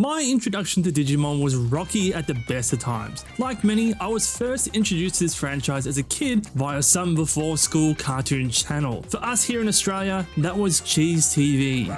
My introduction to Digimon was rocky at the best of times. Like many, I was first introduced to this franchise as a kid via some before school cartoon channel. For us here in Australia, that was Cheese TV.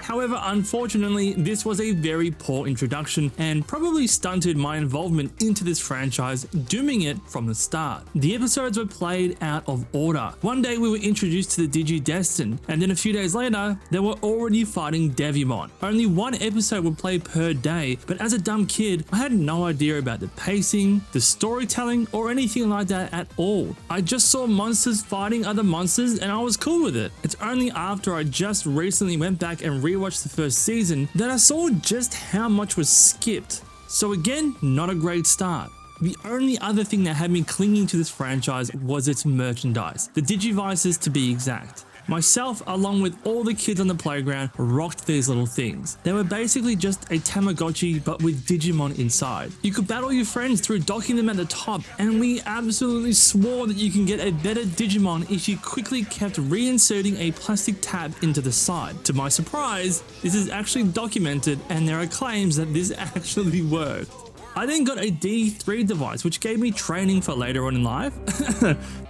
However, unfortunately, this was a very poor introduction and probably stunted my involvement into this franchise, dooming it from the start. The episodes were played out of order. One day we were introduced to the Digidestined, and then a few days later, they were already fighting Devimon. Only one episode would play per day, but as a dumb kid, I had no idea about the pacing, the storytelling, or anything like that at all. I just saw monsters fighting other monsters and I was cool with it. It's only after I just recently went back and rewatched the first season that I saw just how much was skipped. So again, not a great start. The only other thing that had me clinging to this franchise was its merchandise, the Digivices to be exact. Myself, along with all the kids on the playground, rocked these little things. They were basically just a Tamagotchi but with Digimon inside. You could battle your friends through docking them at the top, and we absolutely swore that you can get a better Digimon if you quickly kept reinserting a plastic tab into the side. To my surprise, this is actually documented and there are claims that this actually worked. I then got a D3 device which gave me training for later on in life,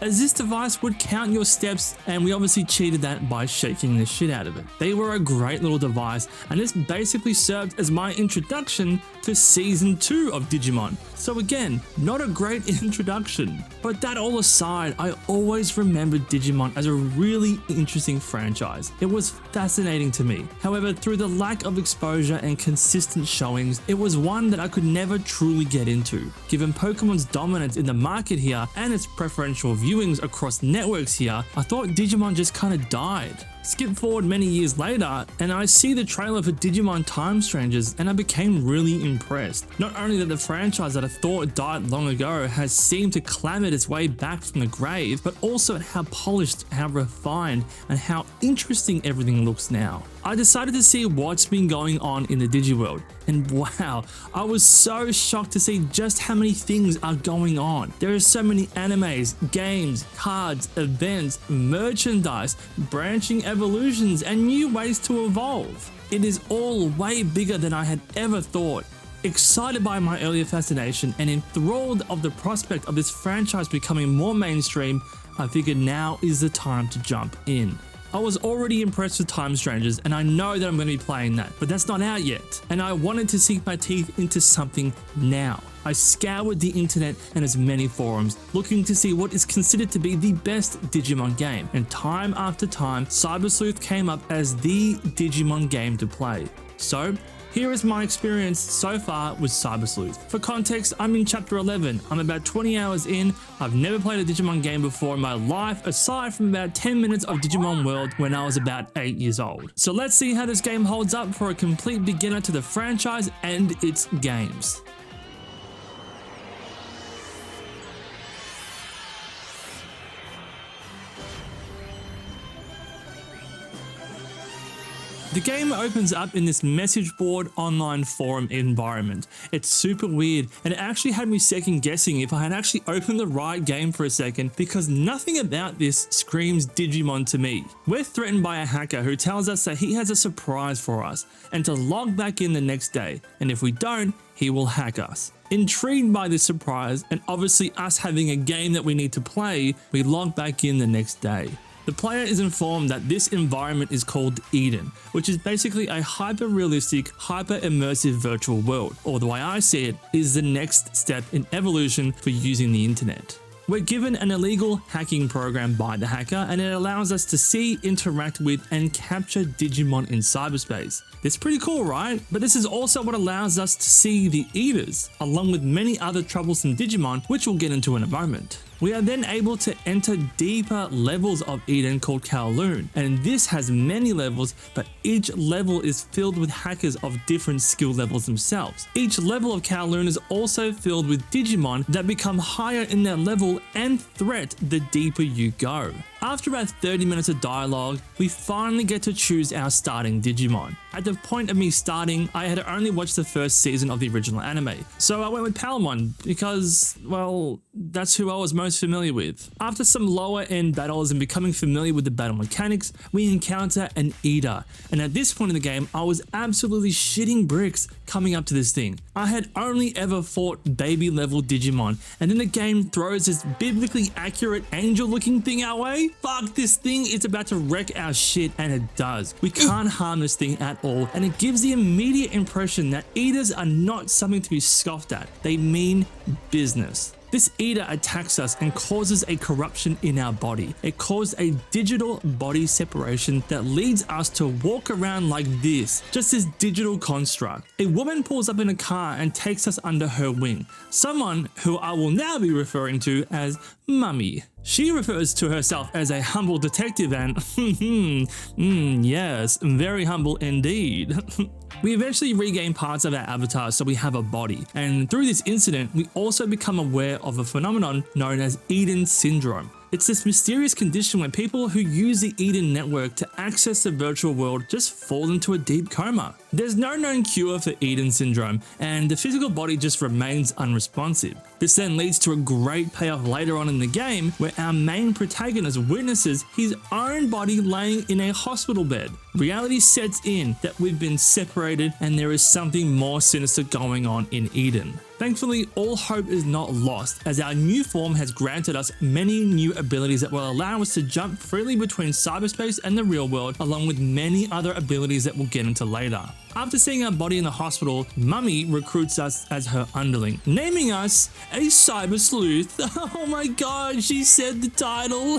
as this device would count your steps, and we obviously cheated that by shaking the shit out of it. They were a great little device, and this basically served as my introduction to Season 2 of Digimon. So again, not a great introduction. But that all aside, I always remembered Digimon as a really interesting franchise. It was fascinating to me. However, through the lack of exposure and consistent showings, it was one that I could never truly get into. Given Pokemon's dominance in the market here and its preferential viewings across networks here, I thought Digimon just kinda died. Skip forward many years later, and I see the trailer for Digimon Time Strangers, and I became really impressed. Not only that the franchise that I thought died long ago has seemed to clamber its way back from the grave, but also at how polished, how refined, and how interesting everything looks now. I decided to see what's been going on in the Digiworld, and wow, I was so shocked to see just how many things are going on. There are so many animes, games, cards, events, merchandise, branching evolutions, and new ways to evolve. It is all way bigger than I had ever thought. Excited by my earlier fascination and enthralled of the prospect of this franchise becoming more mainstream, I figured now is the time to jump in. I was already impressed with Time Strangers, and I know that I'm going to be playing that, but that's not out yet, and I wanted to sink my teeth into something now. I scoured the internet and as many forums, looking to see what is considered to be the best Digimon game, and time after time, Cyber Sleuth came up as the Digimon game to play. So, here is my experience so far with Cyber Sleuth. For context, I'm in chapter 11. I'm about 20 hours in. I've never played a Digimon game before in my life, aside from about 10 minutes of Digimon World when I was about 8 years old. So let's see how this game holds up for a complete beginner to the franchise and its games. The game opens up in this message board online forum environment. It's super weird, and it actually had me second guessing if I had actually opened the right game for a second, because nothing about this screams Digimon to me. We're threatened by a hacker who tells us that he has a surprise for us and to log back in the next day, and if we don't, he will hack us. Intrigued by this surprise, and obviously us having a game that we need to play, we log back in the next day. The player is informed that this environment is called Eden, which is basically a hyper-realistic, hyper-immersive virtual world, or the way I see it, is the next step in evolution for using the internet. We're given an illegal hacking program by the hacker, and it allows us to see, interact with, and capture Digimon in cyberspace. It's pretty cool, right? But this is also what allows us to see the Eaters, along with many other troublesome Digimon, which we'll get into in a moment. We are then able to enter deeper levels of Eden called Kowloon, and this has many levels, but each level is filled with hackers of different skill levels themselves. Each level of Kowloon is also filled with Digimon that become higher in their level and threat the deeper you go. After about 30 minutes of dialogue, we finally get to choose our starting Digimon. At the point of me starting, I had only watched the first season of the original anime, so I went with Palmon because, well, that's who I was most familiar with. After some lower end battles and becoming familiar with the battle mechanics, we encounter an Eater, and at this point in the game, I was absolutely shitting bricks coming up to this thing. I had only ever fought baby level Digimon, and then the game throws this biblically accurate angel looking thing our way. Fuck, this thing is about to wreck our shit, and it does. We can't harm this thing at all, and it gives the immediate impression that Eaters are not something to be scoffed at. They mean business. This Eater attacks us and causes a corruption in our body. It caused a digital body separation that leads us to walk around like this, just this digital construct. A woman pulls up in a car and takes us under her wing, someone who I will now be referring to as Mummy. She refers to herself as a humble detective and yes, very humble indeed. We eventually regain parts of our avatar so we have a body, and through this incident we also become aware of a phenomenon known as Eden Syndrome. It's this mysterious condition where people who use the Eden network to access the virtual world just fall into a deep coma. There's no known cure for Eden Syndrome, and the physical body just remains unresponsive. This then leads to a great payoff later on in the game where our main protagonist witnesses his own body laying in a hospital bed. Reality sets in that we've been separated and there is something more sinister going on in Eden. Thankfully, all hope is not lost, as our new form has granted us many new abilities that will allow us to jump freely between cyberspace and the real world, along with many other abilities that we'll get into later. After seeing our body in the hospital, Mummy recruits us as her underling, naming us a cyber sleuth. Oh my god, she said the title.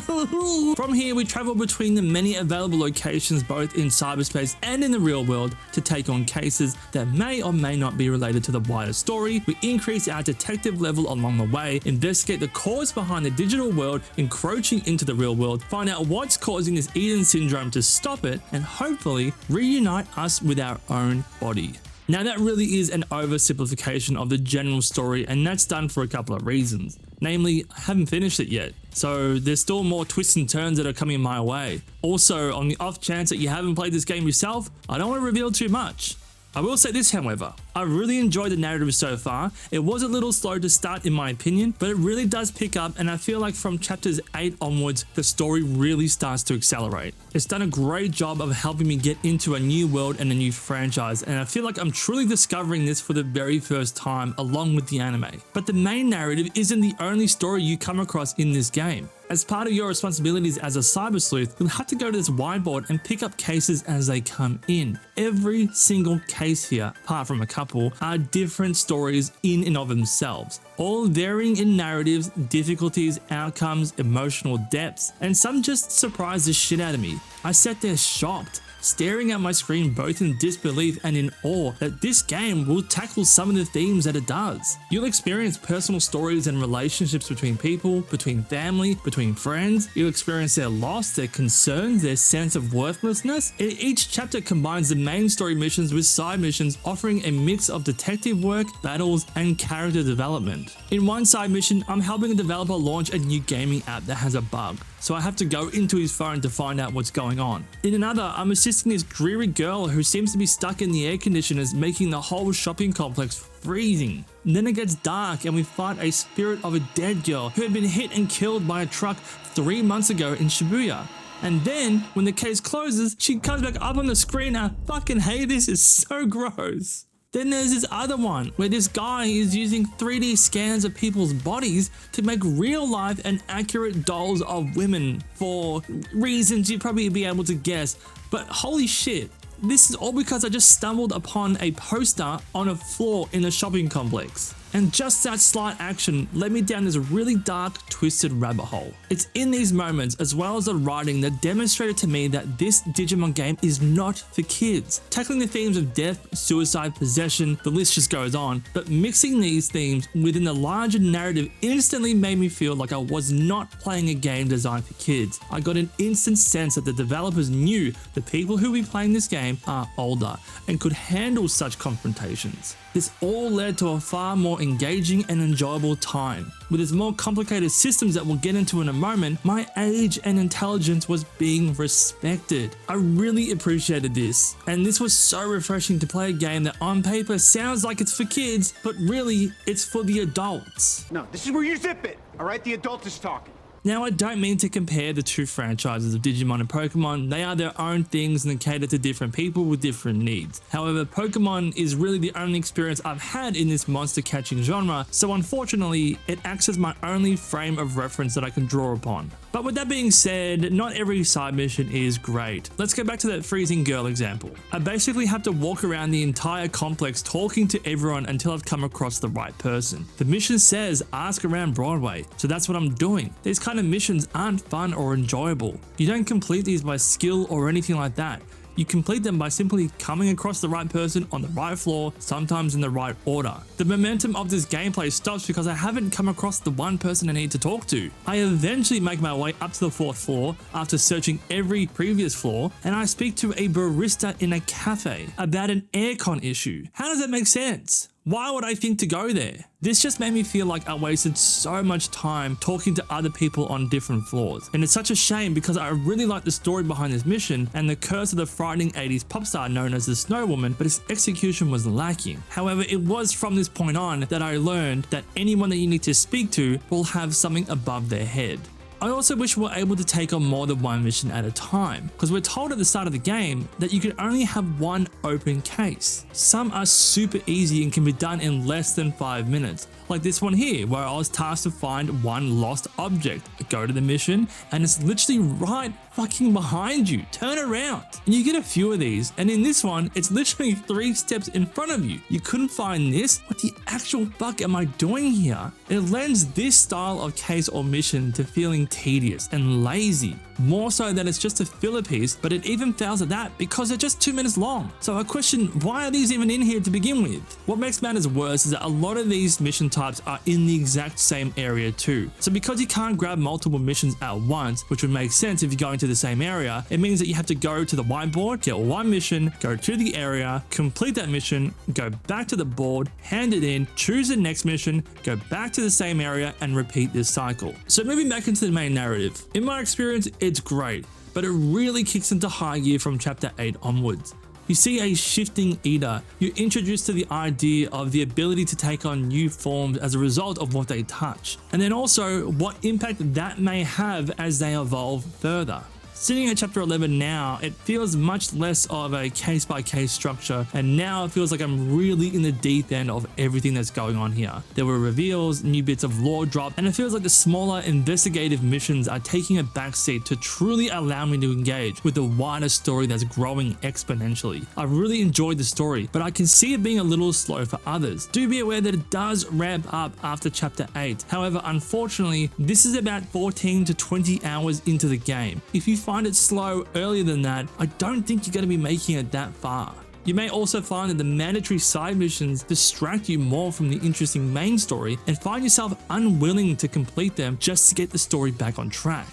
From here, we travel between the many available locations both in cyberspace and in the real world to take on cases that may or may not be related to the wider story. We increase our detective level along the way, investigate the cause behind the digital world encroaching into the real world, find out what's causing this Eden Syndrome to stop it, and hopefully reunite us with our own body. Now that really is an oversimplification of the general story, and that's done for a couple of reasons. Namely, I haven't finished it yet, so there's still more twists and turns that are coming my way. Also, on the off chance that you haven't played this game yourself, I don't want to reveal too much. I will say this, however, I really enjoyed the narrative so far. It was a little slow to start in my opinion, but it really does pick up, and I feel like from chapters 8 onwards, the story really starts to accelerate. It's done a great job of helping me get into a new world and a new franchise, and I feel like I'm truly discovering this for the very first time along with the anime. But the main narrative isn't the only story you come across in this game. As part of your responsibilities as a cyber sleuth, you'll have to go to this whiteboard and pick up cases as they come in. Every single case here, apart from a couple, are different stories in and of themselves, all varying in narratives, difficulties, outcomes, emotional depths, and some just surprise the shit out of me. I sat there shocked, staring at my screen both in disbelief and in awe that this game will tackle some of the themes that it does. You'll experience personal stories and relationships between people, between family, between friends. You'll experience their loss, their concerns, their sense of worthlessness. Each chapter combines the main story missions with side missions, offering a mix of detective work, battles, and character development. In one side mission, I'm helping a developer launch a new gaming app that has a bug, so I have to go into his phone to find out what's going on. In another, I'm assisting this dreary girl who seems to be stuck in the air conditioners, making the whole shopping complex freezing. And then it gets dark and we fight a spirit of a dead girl who had been hit and killed by a truck 3 months ago in Shibuya. And then, when the case closes, she comes back up on the screen. I fucking hate this, it's so gross. Then there's this other one where this guy is using 3D scans of people's bodies to make real life and accurate dolls of women for reasons you'd probably be able to guess. But holy shit, this is all because I just stumbled upon a poster on a floor in a shopping complex. And just that slight action led me down this really dark, twisted rabbit hole. It's in these moments, as well as the writing, that demonstrated to me that this Digimon game is not for kids. Tackling the themes of death, suicide, possession, the list just goes on, but mixing these themes within the larger narrative instantly made me feel like I was not playing a game designed for kids. I got an instant sense that the developers knew the people who will be playing this game are older and could handle such confrontations. This all led to a far more engaging and enjoyable time. With its more complicated systems that we'll get into in a moment, my age and intelligence was being respected. I really appreciated this, and this was so refreshing to play a game that on paper sounds like it's for kids, but really it's for the adults. No, this is where you zip it, all right? The adult is talking. Now, I don't mean to compare the two franchises of Digimon and Pokemon. They are their own things and they cater to different people with different needs. However, Pokemon is really the only experience I've had in this monster catching genre, so unfortunately, it acts as my only frame of reference that I can draw upon. But with that being said, not every side mission is great. Let's go back to that freezing girl example. I basically have to walk around the entire complex talking to everyone until I've come across the right person. The mission says ask around Broadway, so that's what I'm doing. These kind of missions aren't fun or enjoyable. You don't complete these by skill or anything like that. You complete them by simply coming across the right person on the right floor, sometimes in the right order. The momentum of this gameplay stops because I haven't come across the one person I need to talk to. I eventually make my way up to the 4th floor after searching every previous floor, and I speak to a barista in a cafe about an aircon issue. How does that make sense? Why would I think to go there? This just made me feel like I wasted so much time talking to other people on different floors. And it's such a shame because I really like the story behind this mission and the curse of the frightening 80s pop star known as the Snow Woman, but its execution was lacking. However, it was from this point on that I learned that anyone that you need to speak to will have something above their head. I also wish we were able to take on more than one mission at a time, because we're told at the start of the game that you can only have one open case. Some are super easy and can be done in less than 5 minutes, like this one here where I was tasked to find one lost object. I go to the mission and it's literally right fucking behind you. Turn around. And you get a few of these, and in this one it's literally 3 steps in front of you. You couldn't find this? What the actual fuck am I doing here? It lends this style of case or mission to feeling tedious and lazy, more so that it's just a filler piece, but it even fails at that because they're just 2 minutes long. So I question, why are these even in here to begin with? What makes matters worse is that a lot of these mission types are in the exact same area too. So because you can't grab multiple missions at once, which would make sense if you're going to the same area, it means that you have to go to the whiteboard, get one mission, go to the area, complete that mission, go back to the board, hand it in, choose the next mission, go back to the same area, and repeat this cycle. So moving back into the main narrative, in my experience, it's great, but it really kicks into high gear from chapter 8 onwards. You see a shifting Eater. You're introduced to the idea of the ability to take on new forms as a result of what they touch, and then also what impact that may have as they evolve further. Sitting at chapter 11 now, it feels much less of a case-by-case structure, and now it feels like I'm really in the deep end of everything that's going on here. There were reveals, new bits of lore drop, and it feels like the smaller investigative missions are taking a backseat to truly allow me to engage with the wider story that's growing exponentially. I really enjoyed the story, but I can see it being a little slow for others. Do be aware that it does ramp up after chapter 8. However, unfortunately, this is about 14 to 20 hours into the game. If you find it slow earlier than that, I don't think you're going to be making it that far. You may also find that the mandatory side missions distract you more from the interesting main story and find yourself unwilling to complete them just to get the story back on track.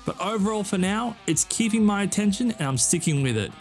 But overall for now, it's keeping my attention and I'm sticking with it.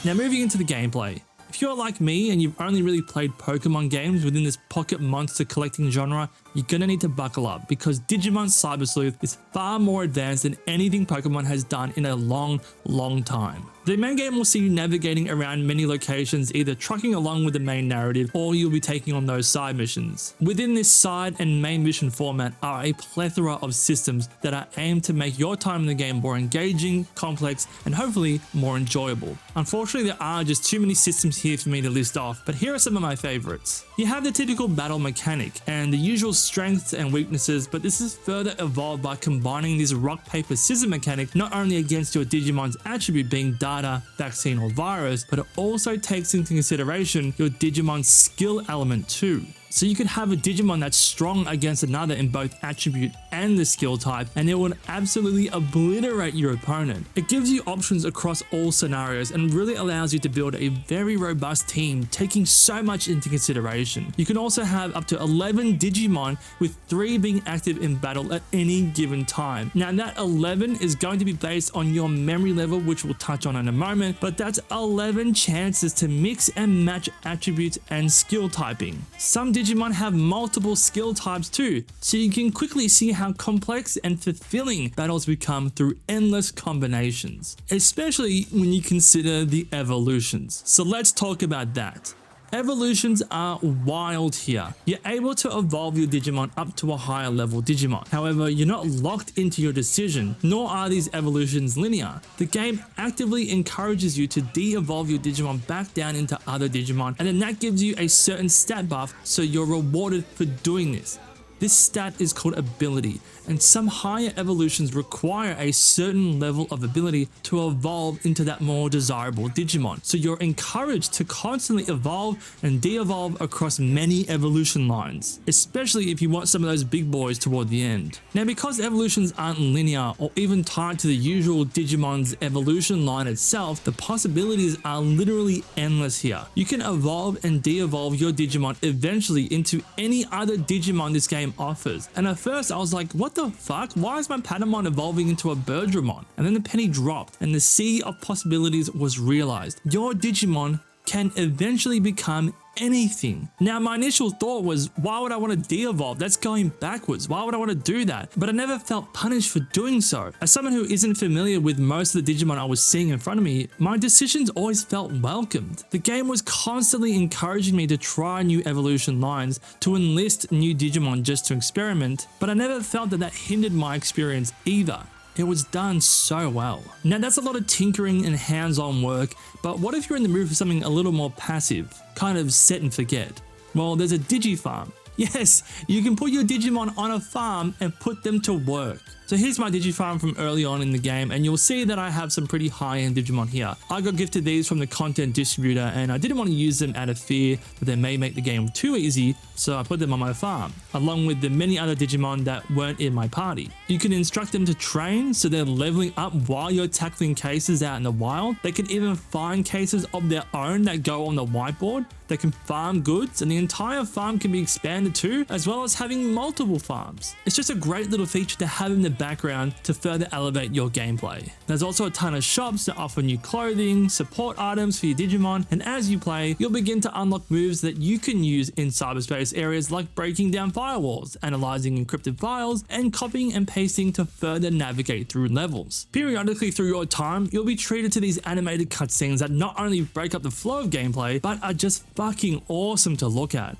Now moving into the gameplay. If you're like me and you've only really played Pokemon games within this pocket monster collecting genre, you're gonna need to buckle up because Digimon Cyber Sleuth is far more advanced than anything Pokemon has done in a long time. The main game will see you navigating around many locations, either trucking along with the main narrative or you'll be taking on those side missions. Within this side and main mission format are a plethora of systems that are aimed to make your time in the game more engaging, complex, and hopefully more enjoyable. Unfortunately, there are just too many systems here for me to list off, but here are some of my favorites. You have the typical battle mechanic and the usual strengths and weaknesses, but this is further evolved by combining this rock, paper, scissors mechanic not only against your Digimon's attribute being dark spider, vaccine, or virus, but it also takes into consideration your Digimon's skill element too. So you could have a Digimon that's strong against another in both attribute and the skill type, and it would absolutely obliterate your opponent. It gives you options across all scenarios and really allows you to build a very robust team, taking so much into consideration. You can also have up to 11 Digimon, with 3 being active in battle at any given time. Now that 11 is going to be based on your memory level, which we'll touch on in a moment, but that's 11 chances to mix and match attributes and skill typing. Some Digimon have multiple skill types too, so you can quickly see how complex and fulfilling battles become through endless combinations, especially when you consider the evolutions. So let's talk about that. Evolutions are wild here. You're able to evolve your Digimon up to a higher level Digimon. However, you're not locked into your decision, nor are these evolutions linear. The game actively encourages you to de-evolve your Digimon back down into other Digimon, and then that gives you a certain stat buff, so you're rewarded for doing this. This stat is called ability, and some higher evolutions require a certain level of ability to evolve into that more desirable Digimon. So you're encouraged to constantly evolve and de-evolve across many evolution lines, especially if you want some of those big boys toward the end. Now, because evolutions aren't linear or even tied to the usual Digimon's evolution line itself, the possibilities are literally endless here. You can evolve and de-evolve your Digimon eventually into any other Digimon this game offers. And at first I was like, what the fuck? Why is my Patamon evolving into a Birdramon? And then the penny dropped and the sea of possibilities was realized. Your Digimon can eventually become anything. Now, my initial thought was, why would I want to de-evolve? That's going backwards. Why would I want to do that? But I never felt punished for doing so. As someone who isn't familiar with most of the Digimon I was seeing in front of me, my decisions always felt welcomed. The game was constantly encouraging me to try new evolution lines, to enlist new Digimon just to experiment, but I never felt that hindered my experience either. It was done so well. Now, that's a lot of tinkering and hands-on work, but what if you're in the mood for something a little more passive, kind of set and forget? Well, there's a Digifarm. Yes, you can put your Digimon on a farm and put them to work. So here's my Digifarm from early on in the game, and you'll see that I have some pretty high-end Digimon here. I got gifted these from the content distributor, and I didn't want to use them out of fear that they may make the game too easy, so I put them on my farm, along with the many other Digimon that weren't in my party. You can instruct them to train, so they're leveling up while you're tackling cases out in the wild. They can even find cases of their own that go on the whiteboard. They can farm goods, and the entire farm can be expanded too, as well as having multiple farms. It's just a great little feature to have in the background to further elevate your gameplay. There's also a ton of shops that offer new clothing, support items for your Digimon, and as you play, you'll begin to unlock moves that you can use in cyberspace areas like breaking down firewalls, analyzing encrypted files, and copying and pasting to further navigate through levels. Periodically through your time, you'll be treated to these animated cutscenes that not only break up the flow of gameplay, but are just fucking awesome to look at.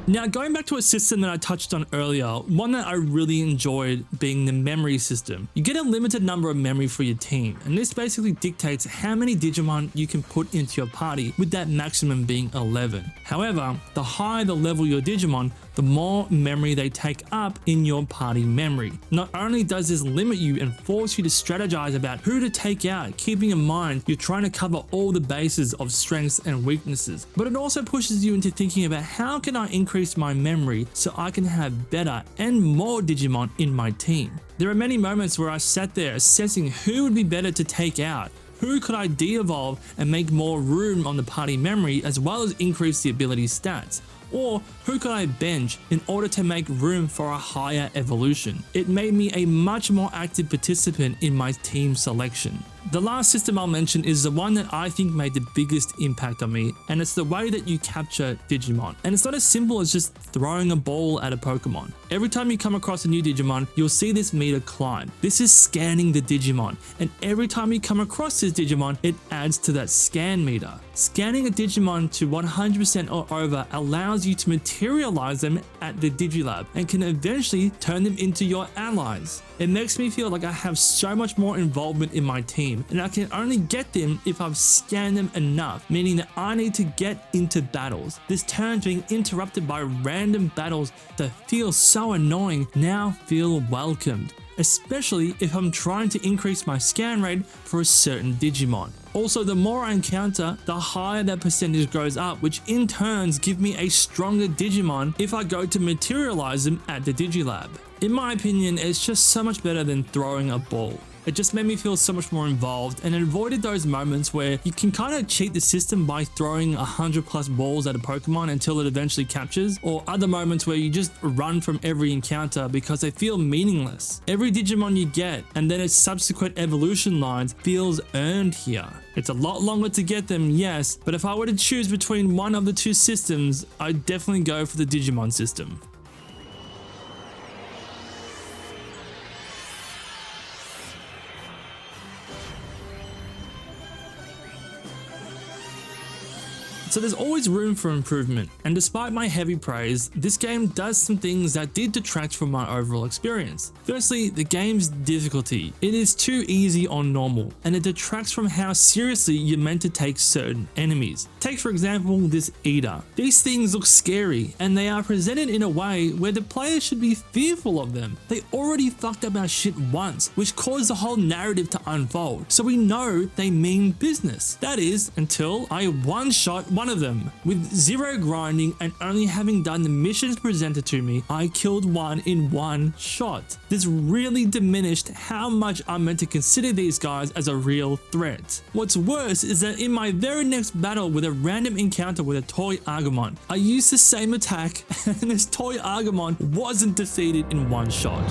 Now, going back to a system that I touched on earlier, one that I really enjoyed being the memory system. You get a limited number of memory for your team, and this basically dictates how many Digimon you can put into your party, with that maximum being 11. However, the higher the level your Digimon, the more memory they take up in your party memory. Not only does this limit you and force you to strategize about who to take out, keeping in mind you're trying to cover all the bases of strengths and weaknesses, but it also pushes you into thinking about how can I increase my memory so I can have better and more Digimon in my team. There are many moments where I sat there assessing who would be better to take out. Who could I de-evolve and make more room on the party memory, as well as increase the ability stats? Or who could I bench in order to make room for a higher evolution? It made me a much more active participant in my team selection. The last system I'll mention is the one that I think made the biggest impact on me, and it's the way that you capture Digimon. And it's not as simple as just throwing a ball at a Pokemon. Every time you come across a new Digimon, you'll see this meter climb. This is scanning the Digimon, and every time you come across this Digimon, it adds to that scan meter. Scanning a Digimon to 100% or over allows you to materialize them at the Digilab and can eventually turn them into your allies. It makes me feel like I have so much more involvement in my team, and I can only get them if I've scanned them enough, meaning that I need to get into battles. This turns being interrupted by random battles that feel so annoying now feel welcomed, especially if I'm trying to increase my scan rate for a certain Digimon. Also, the more I encounter, the higher that percentage goes up, which in turns give me a stronger Digimon if I go to materialize them at the Digilab. In my opinion, it's just so much better than throwing a ball. It just made me feel so much more involved, and it avoided those moments where you can kind of cheat the system by throwing 100+ balls at a Pokemon until it eventually captures, or other moments where you just run from every encounter because they feel meaningless. Every Digimon you get and then its subsequent evolution lines feels earned here. It's a lot longer to get them, yes, but if I were to choose between one of the two systems, I'd definitely go for the Digimon system. So there's always room for improvement, and despite my heavy praise, this game does some things that did detract from my overall experience. Firstly, the game's difficulty. It is too easy on normal, and it detracts from how seriously you're meant to take certain enemies. Take for example this Eater. These things look scary, and they are presented in a way where the player should be fearful of them. They already fucked up our shit once, which caused the whole narrative to unfold, so we know they mean business. That is, until I one-shot one of them. With zero grinding and only having done the missions presented to me, I killed one in one shot. This really diminished how much I'm meant to consider these guys as a real threat. What's worse is that in my very next battle with a random encounter with a toy Agumon, I used the same attack and this toy Agumon wasn't defeated in one shot.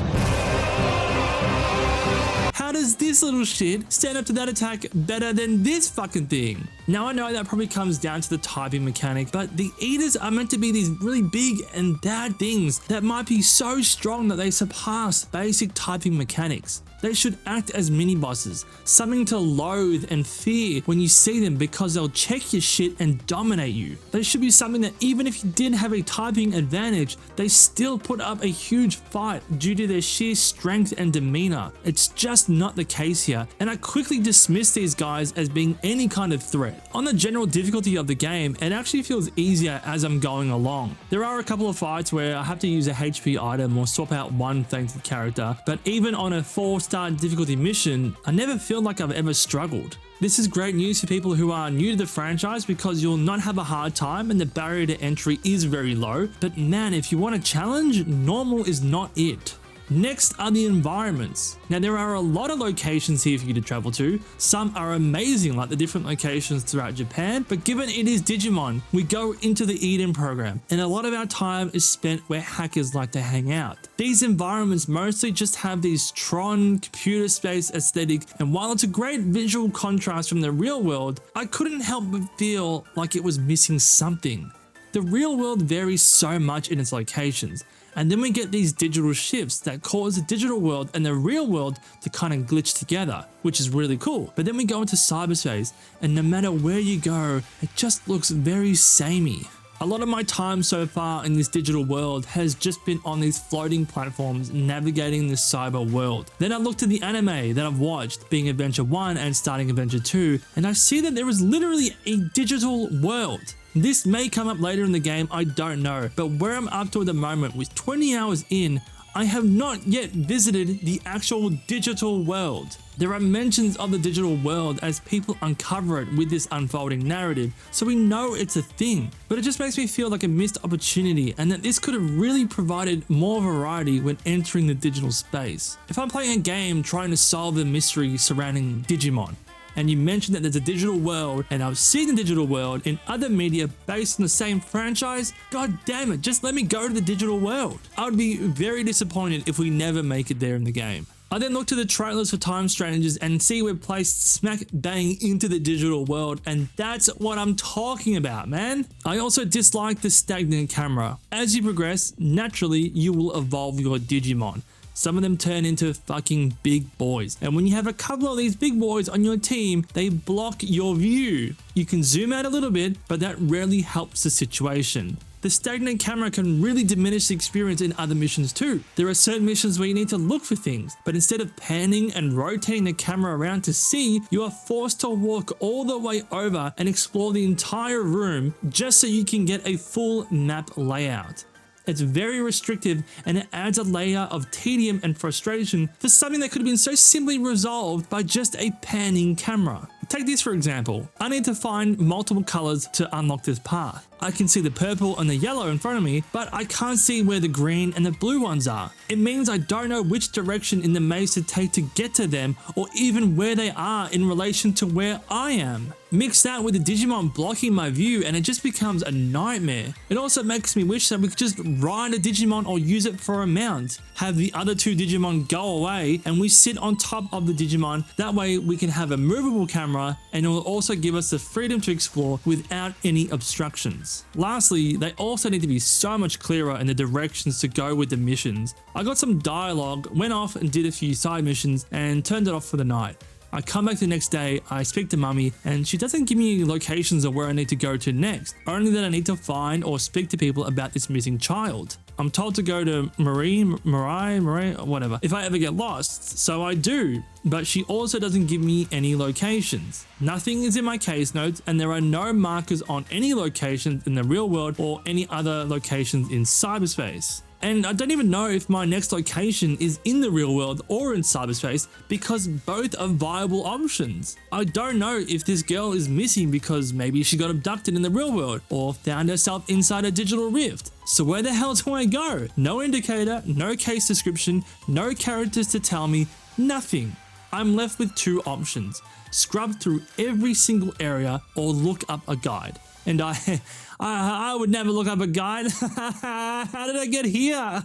How does this little shit stand up to that attack better than this fucking thing? Now I know that probably comes down to the typing mechanic, but the Eaters are meant to be these really big and bad things that might be so strong that they surpass basic typing mechanics. They should act as mini-bosses, something to loathe and fear when you see them because they'll check your shit and dominate you. They should be something that even if you did have a typing advantage, they still put up a huge fight due to their sheer strength and demeanor. It's just not the case here, and I quickly dismiss these guys as being any kind of threat. On the general difficulty of the game, it actually feels easier as I'm going along. There are a couple of fights where I have to use a HP item or swap out one fainted character, but even on a 4-star difficulty mission, I never feel like I've ever struggled. This is great news for people who are new to the franchise because you'll not have a hard time and the barrier to entry is very low, but man, if you want a challenge, normal is not it. Next are the environments. Now there are a lot of locations here for you to travel to. Some are amazing, like the different locations throughout Japan, but given it is Digimon, we go into the Eden program, and a lot of our time is spent where hackers like to hang out. These environments mostly just have these Tron computer space aesthetic, and while it's a great visual contrast from the real world, I couldn't help but feel like it was missing something. The real world varies so much in its locations, and then we get these digital shifts that cause the digital world and the real world to kind of glitch together, which is really cool. But then we go into cyberspace, and no matter where you go, it just looks very samey. A lot of my time so far in this digital world has just been on these floating platforms navigating this cyber world. Then I looked at the anime that I've watched, being Adventure 1 and starting Adventure 2, and I see that there is literally a digital world. This may come up later in the game, I don't know, but where I'm up to at the moment with 20 hours in, I have not yet visited the actual digital world. There are mentions of the digital world as people uncover it with this unfolding narrative, so we know it's a thing. But it just makes me feel like a missed opportunity and that this could have really provided more variety when entering the digital space. If I'm playing a game trying to solve the mystery surrounding Digimon, and you mentioned that there's a digital world, and I've seen the digital world in other media based on the same franchise, god damn it, just let me go to the digital world. I would be very disappointed if we never make it there in the game. I then look to the trailers for Time Strangers and see we're placed smack bang into the digital world, and that's what I'm talking about, man. I also dislike the stagnant camera. As you progress, naturally you will evolve your Digimon. Some of them turn into fucking big boys, and when you have a couple of these big boys on your team, they block your view. You can zoom out a little bit, but that rarely helps the situation. The stagnant camera can really diminish the experience in other missions too. There are certain missions where you need to look for things, but instead of panning and rotating the camera around to see, you are forced to walk all the way over and explore the entire room just so you can get a full map layout. It's very restrictive and it adds a layer of tedium and frustration for something that could have been so simply resolved by just a panning camera. Take this for example. I need to find multiple colors to unlock this path. I can see the purple and the yellow in front of me, but I can't see where the green and the blue ones are. It means I don't know which direction in the maze to take to get to them, or even where they are in relation to where I am. Mix that with the Digimon blocking my view and it just becomes a nightmare. It also makes me wish that we could just ride a Digimon or use it for a mount. Have the other two Digimon go away and we sit on top of the Digimon. That way we can have a movable camera and it will also give us the freedom to explore without any obstructions. Lastly, they also need to be so much clearer in the directions to go with the missions. I got some dialogue, went off and did a few side missions and turned it off for the night. I come back the next day, I speak to mummy, and she doesn't give me locations of where I need to go to next, only that I need to find or speak to people about this missing child. I'm told to go to Marie, whatever, if I ever get lost, so I do, but she also doesn't give me any locations. Nothing is in my case notes, and there are no markers on any locations in the real world or any other locations in cyberspace. And I don't even know if my next location is in the real world or in cyberspace because both are viable options. I don't know if this girl is missing because maybe she got abducted in the real world or found herself inside a digital rift. So where the hell do I go? No indicator, no case description, no characters to tell me, nothing. I'm left with two options: scrub through every single area or look up a guide. And I would never look up a guide. How did I get here?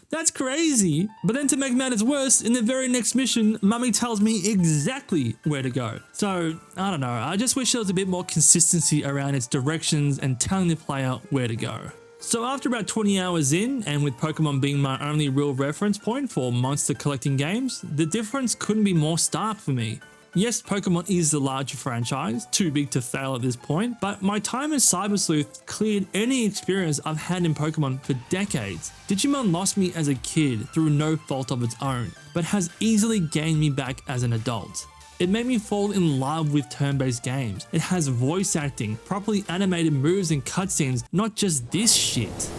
That's crazy. But then to make matters worse, in the very next mission, mummy tells me exactly where to go. So I don't know, I just wish there was a bit more consistency around its directions and telling the player where to go. So after about 20 hours in, and with Pokemon being my only real reference point for monster collecting games, the difference couldn't be more stark for me. Yes, Pokemon is the larger franchise, too big to fail at this point, but my time as Cyber Sleuth cleared any experience I've had in Pokemon for decades. Digimon lost me as a kid through no fault of its own, but has easily gained me back as an adult. It made me fall in love with turn-based games. It has voice acting, properly animated moves and cutscenes, not just this shit.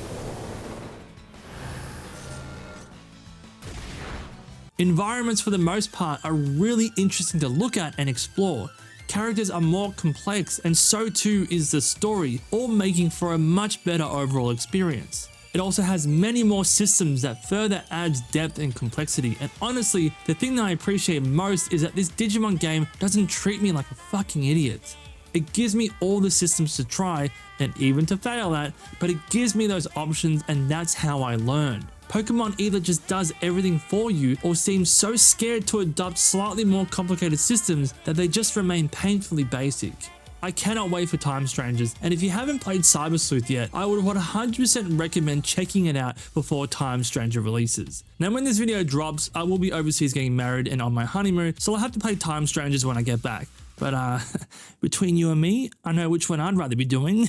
Environments for the most part are really interesting to look at and explore. Characters are more complex and so too is the story, all making for a much better overall experience. It also has many more systems that further adds depth and complexity, and honestly, the thing that I appreciate most is that this Digimon game doesn't treat me like a fucking idiot. It gives me all the systems to try and even to fail at, but it gives me those options and that's how I learn. Pokemon either just does everything for you or seems so scared to adopt slightly more complicated systems that they just remain painfully basic. I cannot wait for Time Strangers, and if you haven't played Cyber Sleuth yet, I would 100% recommend checking it out before Time Stranger releases. Now when this video drops, I will be overseas getting married and on my honeymoon, so I'll have to play Time Strangers when I get back. But between you and me, I know which one I'd rather be doing.